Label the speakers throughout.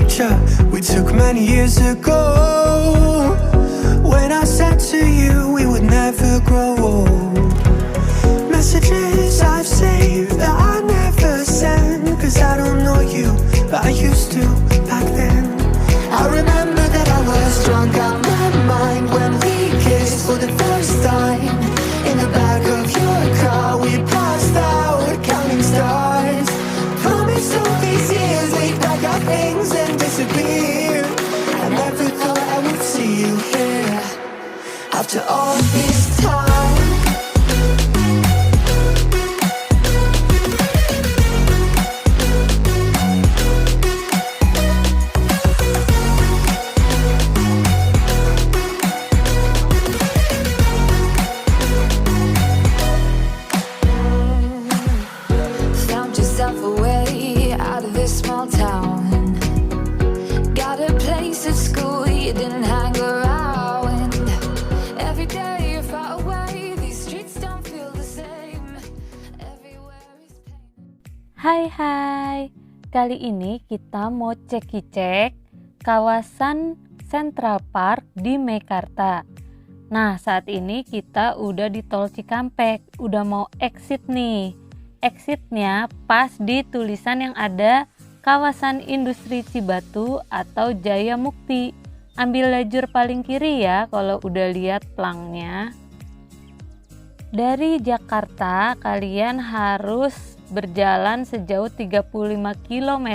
Speaker 1: picture we took many years ago, when I said to you we would never grow old. Messages I've saved that I never send, cause I don't know you, but I used to back then. I remember that I was drunk out my mind when we kissed for the first time. In the back of your car we passed out counting stars. Promised all these years we'd pack our things and disappear. I never thought I would see you here after all this time.
Speaker 2: Hai, kali ini kita mau cek kawasan Central Park di Meikarta. Nah, saat ini kita udah di Tol Cikampek, udah mau exit nih. Exitnya pas di tulisan yang ada kawasan industri Cibatu atau Jaya Mukti. Ambil lajur paling kiri ya kalau udah lihat plangnya. Dari Jakarta kalian harus berjalan sejauh 35 km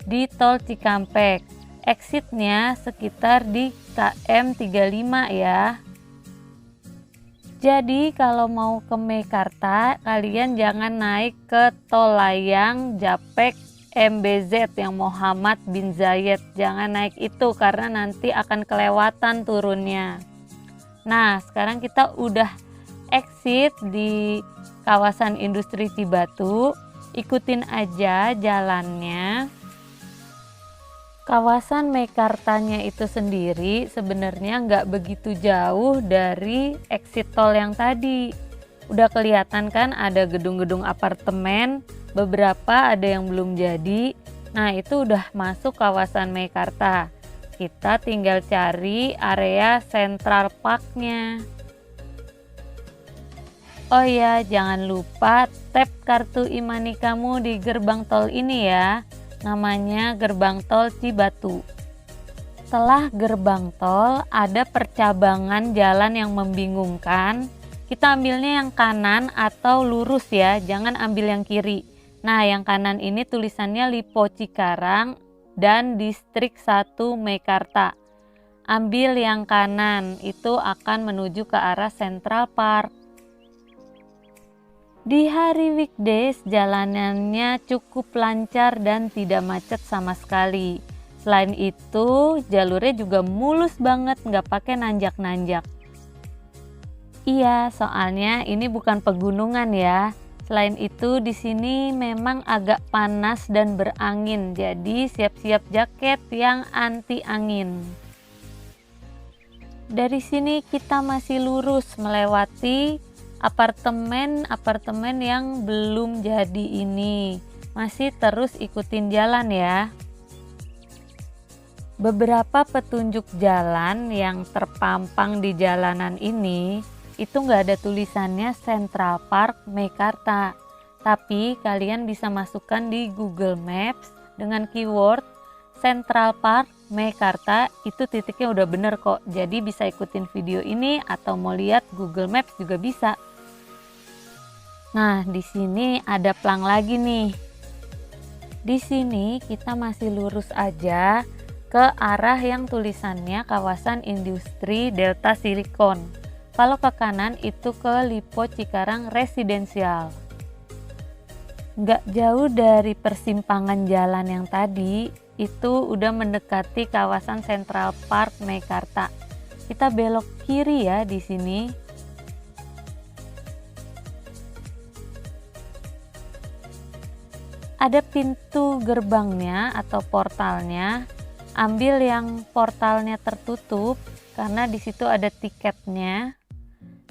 Speaker 2: di Tol Cikampek. Exitnya sekitar di KM 35 ya. Jadi kalau mau ke Meikarta kalian jangan naik ke Tol Layang Japek MBZ yang Muhammad bin Zayed. Jangan naik itu karena nanti akan kelewatan turunnya. Nah, sekarang kita udah exit di kawasan industri Cibatu. Ikutin aja jalannya. Kawasan Meikartanya itu sendiri sebenarnya nggak begitu jauh dari exit tol yang tadi. Udah kelihatan kan ada gedung-gedung apartemen, beberapa ada yang belum jadi. Nah, itu udah masuk kawasan Meikarta. Kita tinggal cari area Central Park-nya. Oh ya, jangan lupa tap kartu e-money kamu di gerbang tol ini ya. Namanya gerbang tol Cibatu. Setelah gerbang tol ada percabangan jalan yang membingungkan. Kita ambilnya yang kanan atau lurus ya, jangan ambil yang kiri. Nah, yang kanan ini tulisannya Lipo Cikarang dan Distrik 1 Meikarta. Ambil yang kanan, itu akan menuju ke arah Central Park. Di hari weekdays jalanannya cukup lancar dan tidak macet sama sekali. Selain itu jalurnya juga mulus banget, nggak pakai nanjak-nanjak. Iya, soalnya ini bukan pegunungan ya. Selain itu di sini memang agak panas dan berangin, jadi siap-siap jaket yang anti angin. Dari sini kita masih lurus melewati apartemen yang belum jadi ini. Masih terus ikutin jalan ya. Beberapa petunjuk jalan yang terpampang di jalanan ini itu nggak ada tulisannya Central Park Meikarta. Tapi kalian bisa masukkan di Google Maps dengan keyword Central Park Meikarta, itu titiknya udah bener kok. Jadi bisa ikutin video ini atau mau lihat Google Maps juga bisa. Nah, di sini ada plang lagi nih. Di sini kita masih lurus aja ke arah yang tulisannya kawasan industri Delta Silicon. Kalau ke kanan itu ke Lipo Cikarang Residensial. Nggak jauh dari persimpangan jalan yang tadi, itu udah mendekati kawasan Central Park Meikarta. Kita belok kiri ya di sini. Ada pintu gerbangnya atau portalnya. Ambil yang portalnya tertutup karena di situ ada tiketnya.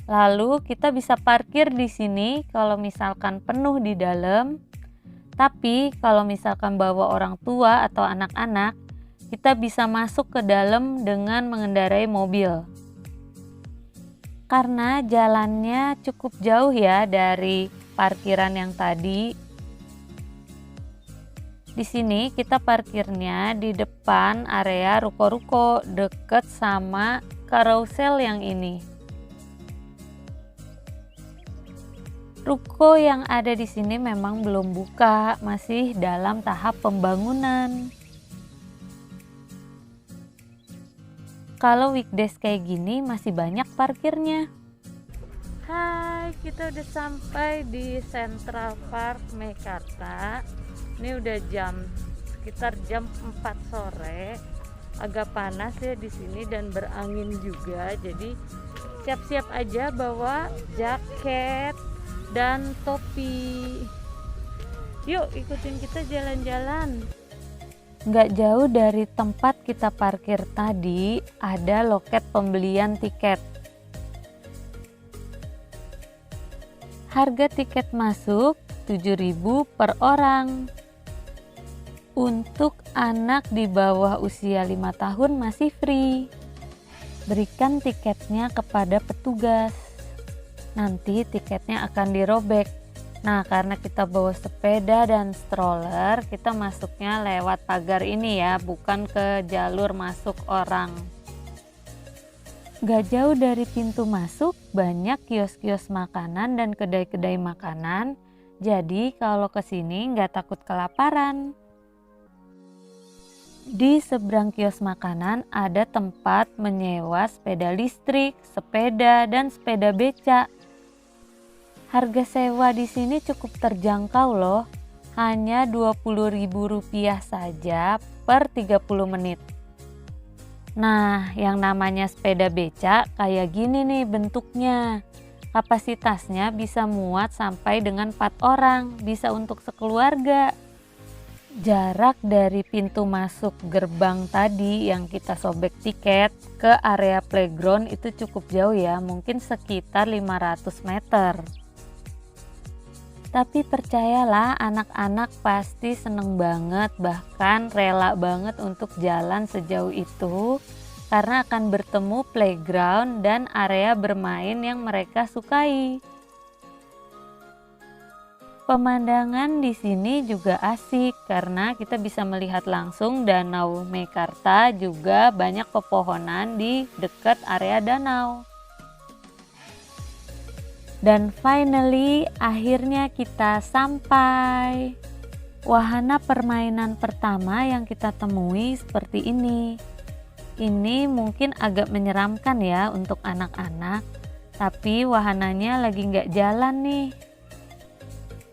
Speaker 2: Lalu kita bisa parkir di sini kalau misalkan penuh di dalam. Tapi kalau misalkan bawa orang tua atau anak-anak, kita bisa masuk ke dalam dengan mengendarai mobil. Karena jalannya cukup jauh ya dari parkiran yang tadi. Di sini kita parkirnya di depan area ruko-ruko deket sama karusel yang ini. Ruko yang ada di sini memang belum buka, masih dalam tahap pembangunan. Kalau weekdays kayak gini masih banyak parkirnya. Hai, kita udah sampai di Central Park Meikarta. Ini udah sekitar jam 4 sore. Agak panas ya di sini dan berangin juga. Jadi siap-siap aja bawa jaket dan topi. Yuk ikutin kita jalan-jalan. Nggak jauh dari tempat kita parkir tadi ada loket pembelian tiket. Harga tiket masuk 7.000 per orang. Untuk anak di bawah usia 5 tahun masih free. Berikan tiketnya kepada petugas. Nanti tiketnya akan dirobek. Nah, karena kita bawa sepeda dan stroller, kita masuknya lewat pagar ini ya, bukan ke jalur masuk orang. Gak jauh dari pintu masuk, banyak kios-kios makanan dan kedai-kedai makanan. Jadi kalau kesini gak takut kelaparan. Di seberang kios makanan ada tempat menyewa sepeda listrik, sepeda, dan sepeda beca. Harga sewa di sini cukup terjangkau loh, hanya Rp20.000 saja per 30 menit. Nah, yang namanya sepeda beca kayak gini nih bentuknya. Kapasitasnya bisa muat sampai dengan 4 orang, bisa untuk sekeluarga. Jarak dari pintu masuk gerbang tadi yang kita sobek tiket ke area playground itu cukup jauh ya, mungkin sekitar 500 meter. Tapi percayalah, anak-anak pasti seneng banget, bahkan rela banget untuk jalan sejauh itu karena akan bertemu playground dan area bermain yang mereka sukai. Pemandangan di sini juga asik karena kita bisa melihat langsung Danau Meikarta, juga banyak pepohonan di dekat area danau. Dan finally, akhirnya kita sampai. Wahana permainan pertama yang kita temui seperti ini. Ini mungkin agak menyeramkan ya untuk anak-anak, tapi wahananya lagi nggak jalan nih.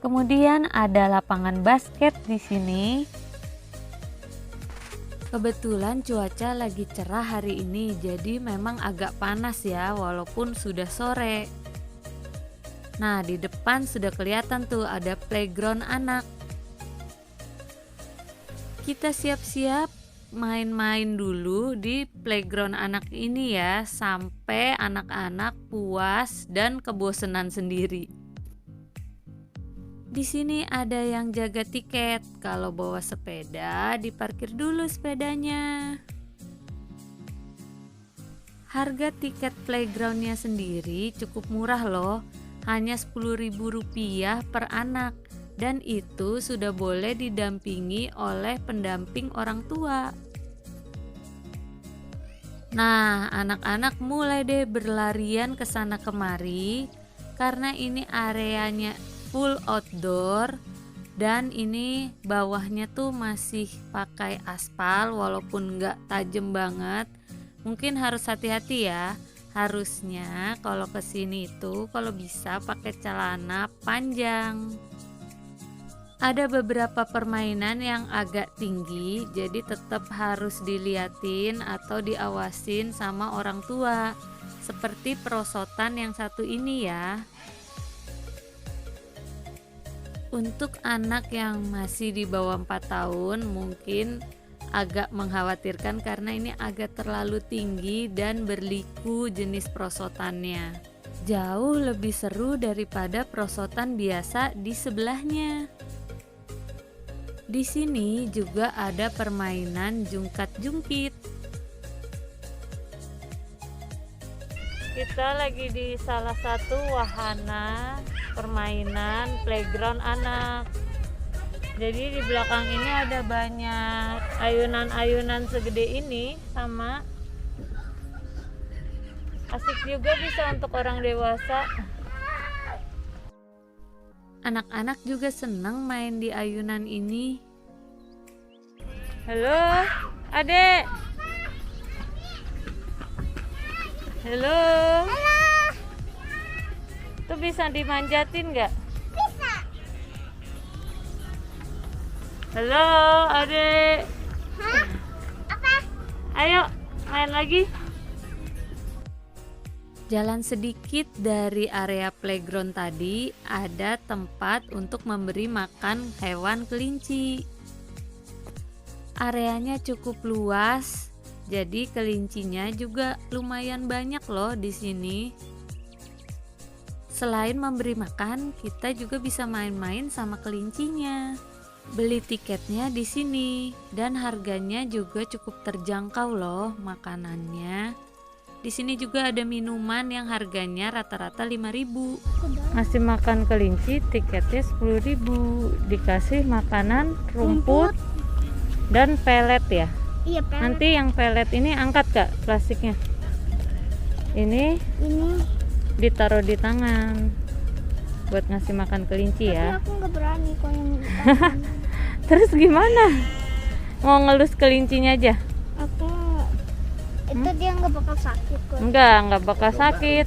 Speaker 2: Kemudian ada lapangan basket di sini. Kebetulan cuaca lagi cerah hari ini, jadi memang agak panas ya, walaupun sudah sore. Nah, di depan sudah kelihatan tuh ada playground anak. Kita siap-siap main-main dulu di playground anak ini ya, sampai anak-anak puas dan kebosanan sendiri. Di sini ada yang jaga tiket. Kalau bawa sepeda, diparkir dulu sepedanya. Harga tiket playgroundnya sendiri cukup murah loh. Hanya Rp10.000 per anak, dan itu sudah boleh didampingi oleh pendamping orang tua. Nah, anak-anak mulai deh berlarian ke sana kemari karena ini areanya full outdoor dan ini bawahnya tuh masih pakai aspal walaupun nggak tajam banget. Mungkin harus hati-hati ya. Harusnya kalau kesini itu kalau bisa pakai celana panjang. Ada beberapa permainan yang agak tinggi, jadi tetap harus diliatin atau diawasin sama orang tua. Seperti perosotan yang satu ini ya. Untuk anak yang masih di bawah 4 tahun mungkin agak mengkhawatirkan karena ini agak terlalu tinggi dan berliku jenis perosotannya. Jauh lebih seru daripada perosotan biasa di sebelahnya. Di sini juga ada permainan jungkat-jungkit. Kita lagi di salah satu wahana permainan playground anak. Jadi di belakang ini ada banyak ayunan-ayunan segede ini, sama asik juga, bisa untuk orang dewasa. Anak-anak juga senang main di ayunan ini. Halo, Adek. Halo.
Speaker 3: Halo.
Speaker 2: Tuh bisa dimanjatin nggak?
Speaker 3: Bisa.
Speaker 2: Halo, Adek.
Speaker 3: Hah? Apa?
Speaker 2: Ayo, main lagi. Jalan sedikit dari area playground tadi, ada tempat untuk memberi makan hewan kelinci. Areanya cukup luas, jadi kelincinya juga lumayan banyak loh di sini. Selain memberi makan, kita juga bisa main-main sama kelincinya. Beli tiketnya di sini, dan harganya juga cukup terjangkau loh makanannya. Di sini juga ada minuman yang harganya rata-rata 5.000. Ngasih makan kelinci tiketnya 10.000. Dikasih makanan rumput dan pelet ya.
Speaker 3: Iya, pelet.
Speaker 2: Nanti yang pelet ini angkat Kak plastiknya. Ini ditaruh di tangan buat ngasih makan kelinci ya.
Speaker 3: Tapi aku nggak berani kok yang
Speaker 2: Terus gimana? Mau ngelus kelincinya aja?
Speaker 3: aku itu dia nggak bakal sakit kok.
Speaker 2: Enggak bakal sakit.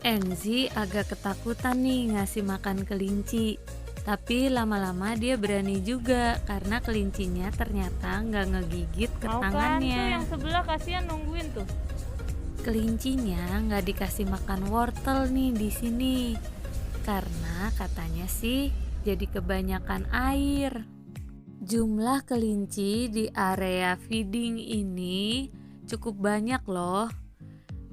Speaker 2: Enzi agak ketakutan nih ngasih makan kelinci. Tapi lama-lama dia berani juga karena kelincinya ternyata nggak ngegigit ke tangannya. Tuh yang sebelah kasihan nungguin tuh. Kelincinya nggak dikasih makan wortel nih di sini karena katanya sih jadi kebanyakan air. Jumlah kelinci di area feeding ini cukup banyak loh.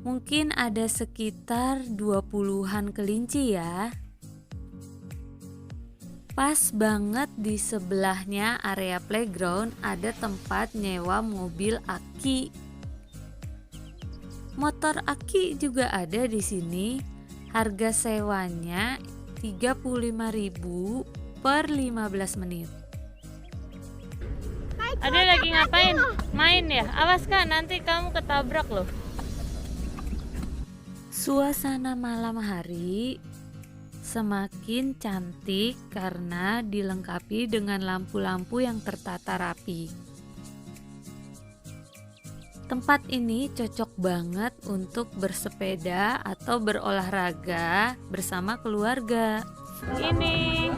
Speaker 2: Mungkin ada sekitar 20-an kelinci ya. Pas banget di sebelahnya area playground ada tempat nyewa mobil aki. Motor aki juga ada di sini. Harga sewanya 35.000 per 15 menit. Ada lagi ngapain? Main ya? Awas Kak, nanti kamu ketabrak loh. Suasana malam hari semakin cantik karena dilengkapi dengan lampu-lampu yang tertata rapi. Tempat ini cocok banget untuk bersepeda atau berolahraga bersama keluarga. Ini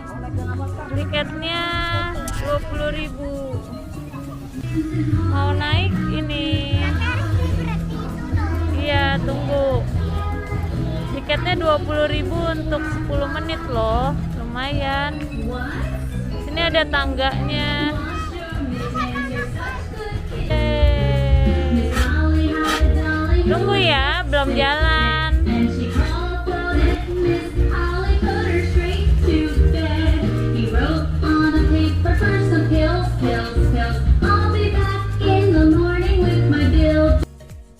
Speaker 2: tiketnya 20.000. Mau naik ini? Iya, tunggu. Tiketnya 20.000 untuk 10 menit loh, lumayan. Sini ada tangganya. Tunggu ya, belum jalan.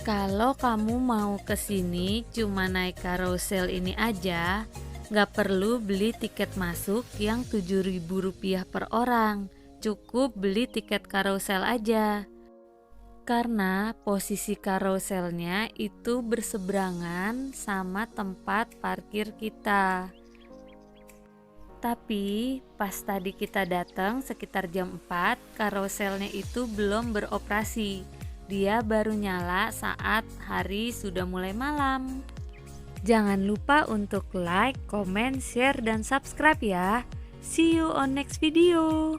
Speaker 2: Kalau kamu mau kesini cuma naik karusel ini aja, nggak perlu beli tiket masuk yang Rp7.000 per orang. Cukup beli tiket karusel aja. Karena posisi karuselnya itu berseberangan sama tempat parkir kita. Tapi pas tadi kita datang sekitar jam 4, karuselnya itu belum beroperasi. Dia baru nyala saat hari sudah mulai malam. Jangan lupa untuk like, comment, share, dan subscribe ya. See you on next video.